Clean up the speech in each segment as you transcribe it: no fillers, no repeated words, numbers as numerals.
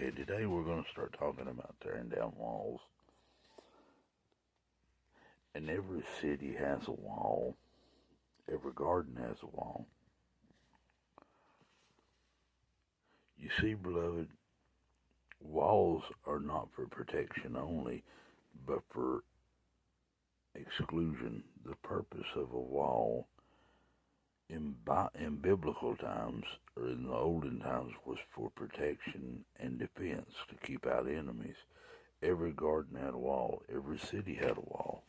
Okay, today we're going to start talking about tearing down walls. And every city has a wall. Every garden has a wall. You see, beloved, walls are not for protection only, but for exclusion. The purpose of a wall in biblical times, or in the olden times, was for protection and defense, to keep out enemies. Every garden had a wall. Every city had a wall.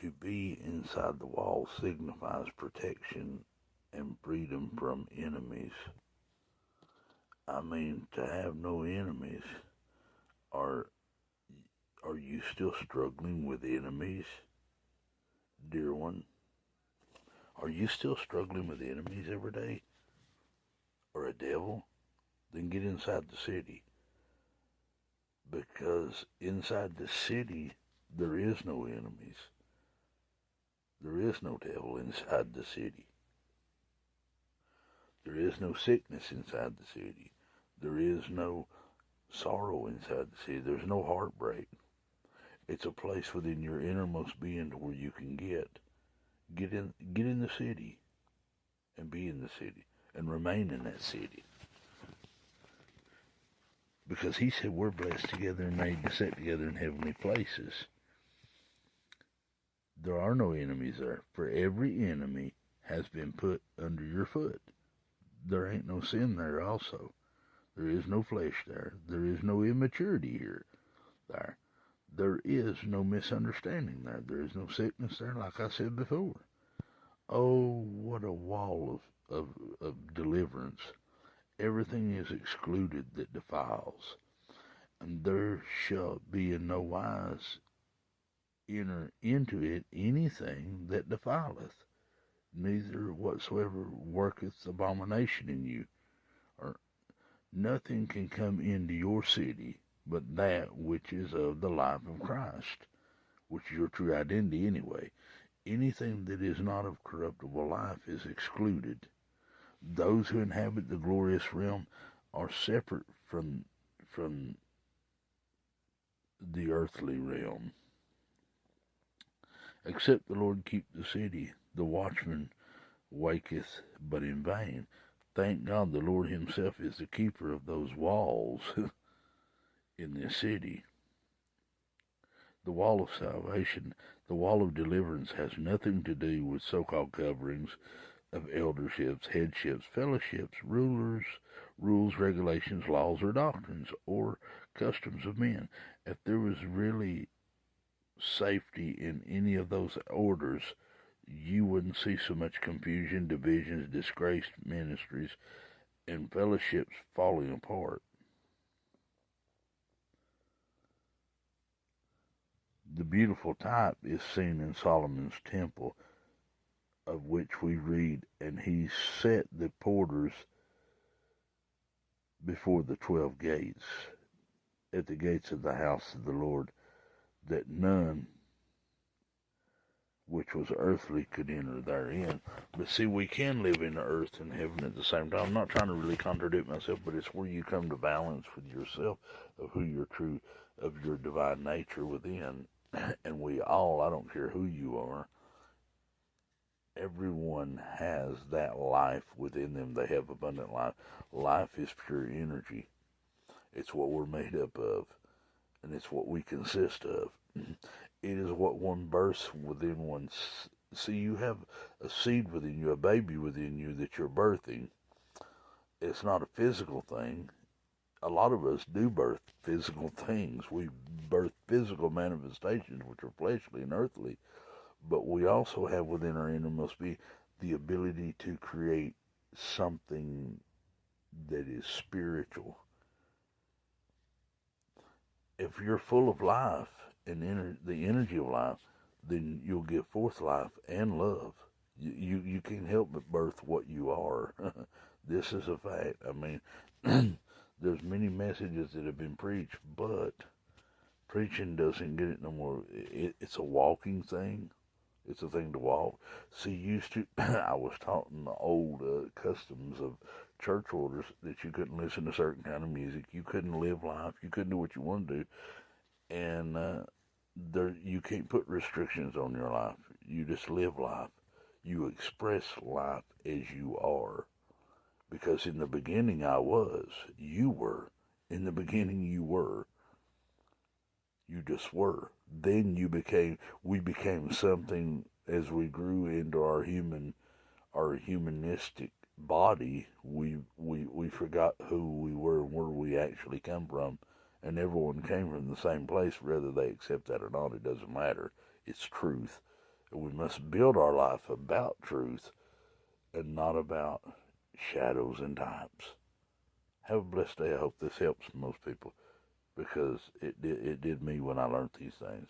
To be inside the wall signifies protection and freedom from enemies. I mean, to have no enemies. Are you still struggling with enemies, dear one? Are you still struggling with enemies every day? Or a devil? Then get inside the city. Because inside the city, there is no enemies. There is no devil inside the city. There is no sickness inside the city. There is no sorrow inside the city. There's no heartbreak. It's a place within your innermost being to where you can get in the city and be in the city and remain in that city. Because he said we're blessed together and made to sit together in heavenly places. There are no enemies there, for every enemy has been put under your foot. There ain't no sin there also. There is no flesh there. There is no immaturity here. There is no misunderstanding there. There is no sickness there, like I said before. Oh, what a wall of deliverance. Everything is excluded that defiles, and there shall be in no wise enter into it anything that defileth, neither whatsoever worketh abomination in you. Or nothing can come into your city but that which is of the life of Christ, which is your true identity anyway. Anything that is not of corruptible life is excluded. Those who inhabit the glorious realm are separate from the earthly realm. Except the Lord keep the city, the watchman waketh but in vain. Thank God the Lord himself is the keeper of those walls in this city. The wall of salvation, the wall of deliverance has nothing to do with so-called coverings of elderships, headships, fellowships, rulers, rules, regulations, laws, or doctrines, or customs of men. If there was really safety in any of those orders, you wouldn't see so much confusion, divisions, disgraced ministries, and fellowships falling apart. The beautiful type is seen in Solomon's temple, of which we read, and he set the porters before the 12 gates, at the gates of the house of the Lord, that none which was earthly could enter therein. But see, we can live in the earth and heaven at the same time. I'm not trying to really contradict myself, but it's where you come to balance with yourself of who you're true, of your divine nature within. And we all, I don't care who you are, everyone has that life within them. They have abundant life. Life is pure energy. It's what we're made up of, and it's what we consist of. It is what one births within one. See, you have a seed within you, a baby within you that you're birthing. It's not a physical thing. A lot of us do birth physical things. We birth physical manifestations, which are fleshly and earthly. But we also have within our innermost being the ability to create something that is spiritual. If you're full of life and the energy of life, then you'll give forth life and love. You can't help but birth what you are. This is a fact. I mean, there's many messages that have been preached, but preaching doesn't get it no more. It's a walking thing. It's a thing to walk. See, used to, I was taught in the old customs of church orders that you couldn't listen to certain kind of music, you couldn't live life, you couldn't do what you want to do, and you can't put restrictions on your life. You just live life. You express life as you are. Because in the beginning I was, you were. In the beginning you were. You just were. Then we became something as we grew into our humanistic body. We forgot who we were and where we actually come from. And everyone came from the same place, whether they accept that or not, it doesn't matter. It's truth. And we must build our life about truth and not about shadows and types. Have a blessed day. I hope this helps most people, because it did me when I learned these things.